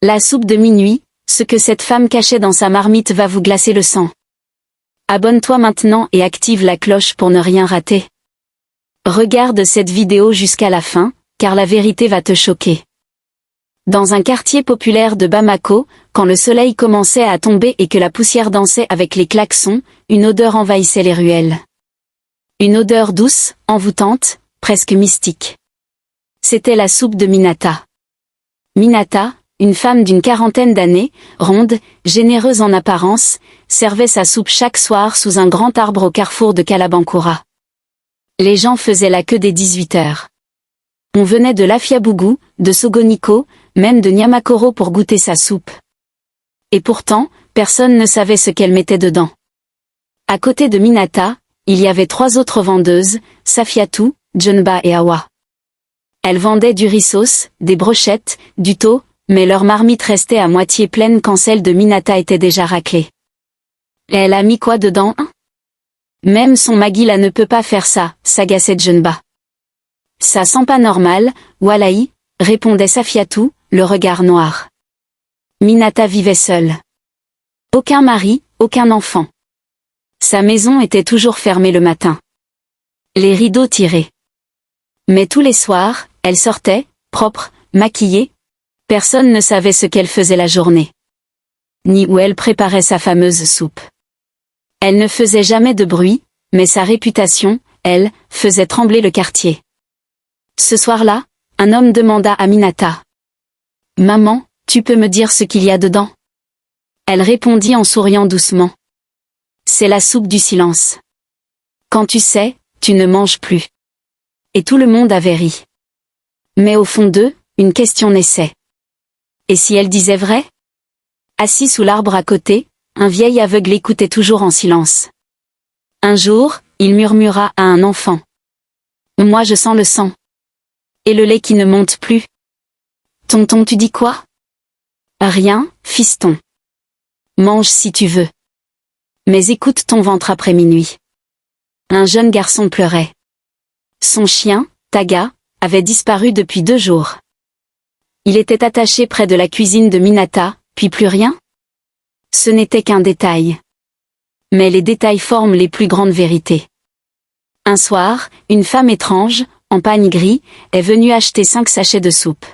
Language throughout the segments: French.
La soupe de minuit, ce que cette femme cachait dans sa marmite va vous glacer le sang. Abonne-toi maintenant et active la cloche pour ne rien rater. Regarde cette vidéo jusqu'à la fin, car la vérité va te choquer. Dans un quartier populaire de Bamako, quand le soleil commençait à tomber et que la poussière dansait avec les klaxons, une odeur envahissait les ruelles. Une odeur douce, envoûtante, presque mystique. C'était la soupe de Minata. Minata, une femme d'une quarantaine d'années, ronde, généreuse en apparence, servait sa soupe chaque soir sous un grand arbre au carrefour de Kalabankura. Les gens faisaient la queue dès 18 heures. On venait de Lafiabougou, de Sogoniko, même de Niamakoro pour goûter sa soupe. Et pourtant, personne ne savait ce qu'elle mettait dedans. À côté de Minata, il y avait 3 autres vendeuses, Safiatou, Djenba et Awa. Elles vendaient du rissos, des brochettes, du thau, mais leur marmite restait à moitié pleine quand celle de Minata était déjà raclée. Elle a mis quoi dedans, hein? Même son Maguila ne peut pas faire ça, s'agaçait Djenba. Ça sent pas normal, Walaï, répondait Safiatou, le regard noir. Minata vivait seule. Aucun mari, aucun enfant. Sa maison était toujours fermée le matin. Les rideaux tirés. Mais tous les soirs, elle sortait, propre, maquillée. Personne ne savait ce qu'elle faisait la journée. Ni où elle préparait sa fameuse soupe. Elle ne faisait jamais de bruit, mais sa réputation, elle, faisait trembler le quartier. Ce soir-là, un homme demanda à Minata. « Maman, tu peux me dire ce qu'il y a dedans ?» Elle répondit en souriant doucement. « C'est la soupe du silence. Quand tu sais, tu ne manges plus. » Et tout le monde avait ri. Mais au fond d'eux, une question naissait. Et si elle disait vrai? Assis sous l'arbre à côté, un vieil aveugle écoutait toujours en silence. Un jour, il murmura à un enfant. « Moi je sens le sang. Et le lait qui ne monte plus. Tonton, tu dis quoi? » Rien, fiston. Mange si tu veux. Mais écoute ton ventre après minuit. Un jeune garçon pleurait. Son chien, Taga, avait disparu depuis 2 jours. Il était attaché près de la cuisine de Minata, puis plus rien? Ce n'était qu'un détail. Mais les détails forment les plus grandes vérités. Un soir, une femme étrange, en pagne gris, est venue acheter 5 sachets de soupe.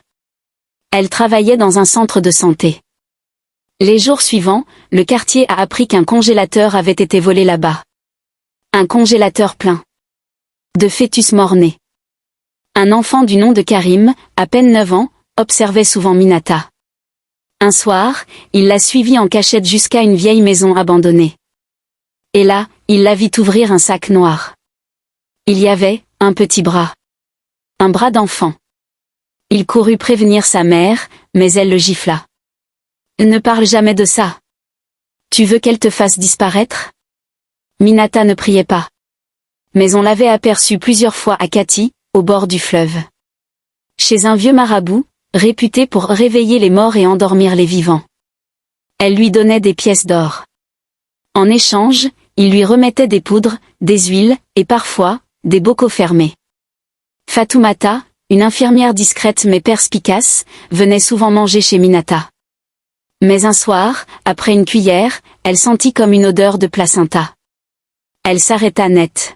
Elle travaillait dans un centre de santé. Les jours suivants, le quartier a appris qu'un congélateur avait été volé là-bas. Un congélateur plein de fœtus mort-nés. Un enfant du nom de Karim, à peine 9 ans, observait souvent Minata. Un soir, il l'a suivie en cachette jusqu'à une vieille maison abandonnée. Et là, il la vit ouvrir un sac noir. Il y avait un petit bras. Un bras d'enfant. Il courut prévenir sa mère, mais elle le gifla. « Ne parle jamais de ça. Tu veux qu'elle te fasse disparaître ?» Minata ne priait pas. Mais on l'avait aperçue plusieurs fois à Kati, au bord du fleuve. Chez un vieux marabout, réputé pour réveiller les morts et endormir les vivants. Elle lui donnait des pièces d'or. En échange, il lui remettait des poudres, des huiles, et parfois, des bocaux fermés. Fatoumata, une infirmière discrète mais perspicace, venait souvent manger chez Minata. Mais un soir, après une cuillère, elle sentit comme une odeur de placenta. Elle s'arrêta net.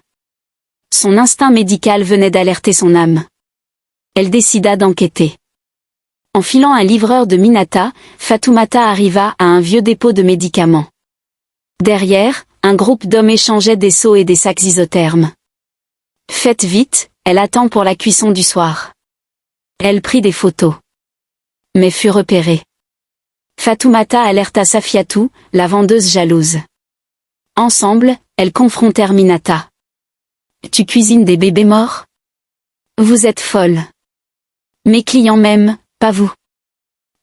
Son instinct médical venait d'alerter son âme. Elle décida d'enquêter. En filant un livreur de Minata, Fatoumata arriva à un vieux dépôt de médicaments. Derrière, un groupe d'hommes échangeait des seaux et des sacs isothermes. « Faites vite, elle attend pour la cuisson du soir. » Elle prit des photos. Mais fut repérée. Fatoumata alerta Safiatou, la vendeuse jalouse. Ensemble, elles confrontèrent Minata. « Tu cuisines des bébés morts? Vous êtes folle. Mes clients m'aiment, pas vous. »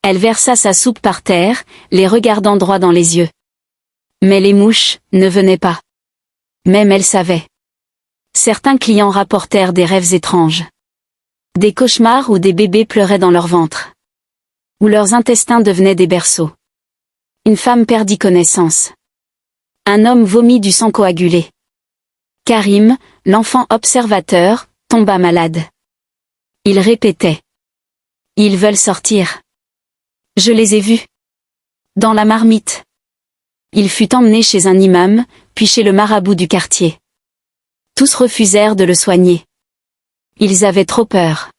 Elle versa sa soupe par terre, les regardant droit dans les yeux. Mais les mouches ne venaient pas. Même elle savait. Certains clients rapportèrent des rêves étranges. Des cauchemars où des bébés pleuraient dans leur ventre. Où leurs intestins devenaient des berceaux. Une femme perdit connaissance. Un homme vomit du sang coagulé. Karim, l'enfant observateur, tomba malade. Il répétait. Ils veulent sortir. Je les ai vus. Dans la marmite. Il fut emmené chez un imam, puis chez le marabout du quartier. Tous refusèrent de le soigner. Ils avaient trop peur.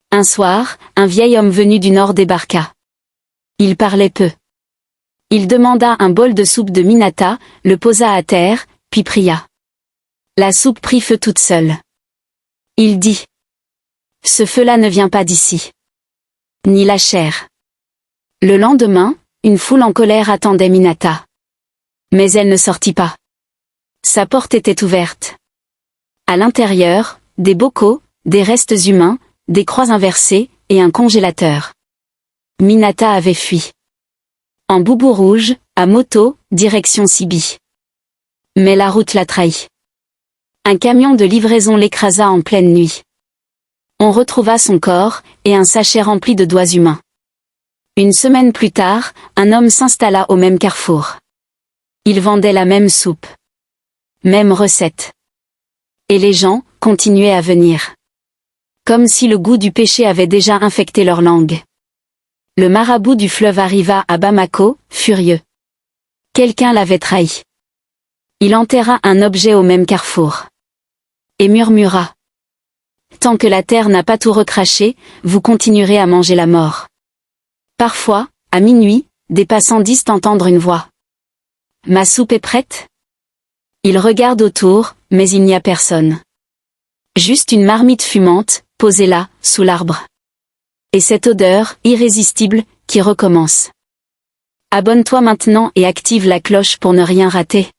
Un soir, un vieil homme venu du nord débarqua. Il parlait peu. Il demanda un bol de soupe de Minata, le posa à terre, puis pria. La soupe prit feu toute seule. Il dit. Ce feu-là ne vient pas d'ici. Ni la chair. Le lendemain, une foule en colère attendait Minata. Mais elle ne sortit pas. Sa porte était ouverte. À l'intérieur, des bocaux, des restes humains, des croix inversées, et un congélateur. Minata avait fui. En boubou rouge, à moto, direction Sibi. Mais la route l'a trahi. Un camion de livraison l'écrasa en pleine nuit. On retrouva son corps, et un sachet rempli de doigts humains. Une semaine plus tard, un homme s'installa au même carrefour. Il vendait la même soupe. Même recette. Et les gens continuaient à venir. Comme si le goût du péché avait déjà infecté leur langue. Le marabout du fleuve arriva à Bamako, furieux. Quelqu'un l'avait trahi. Il enterra un objet au même carrefour. Et murmura. Tant que la terre n'a pas tout recraché, vous continuerez à manger la mort. Parfois, à minuit, des passants disent entendre une voix. Ma soupe est prête? Il regarde autour, mais il n'y a personne. Juste une marmite fumante, posée là, sous l'arbre. Et cette odeur, irrésistible, qui recommence. Abonne-toi maintenant et active la cloche pour ne rien rater.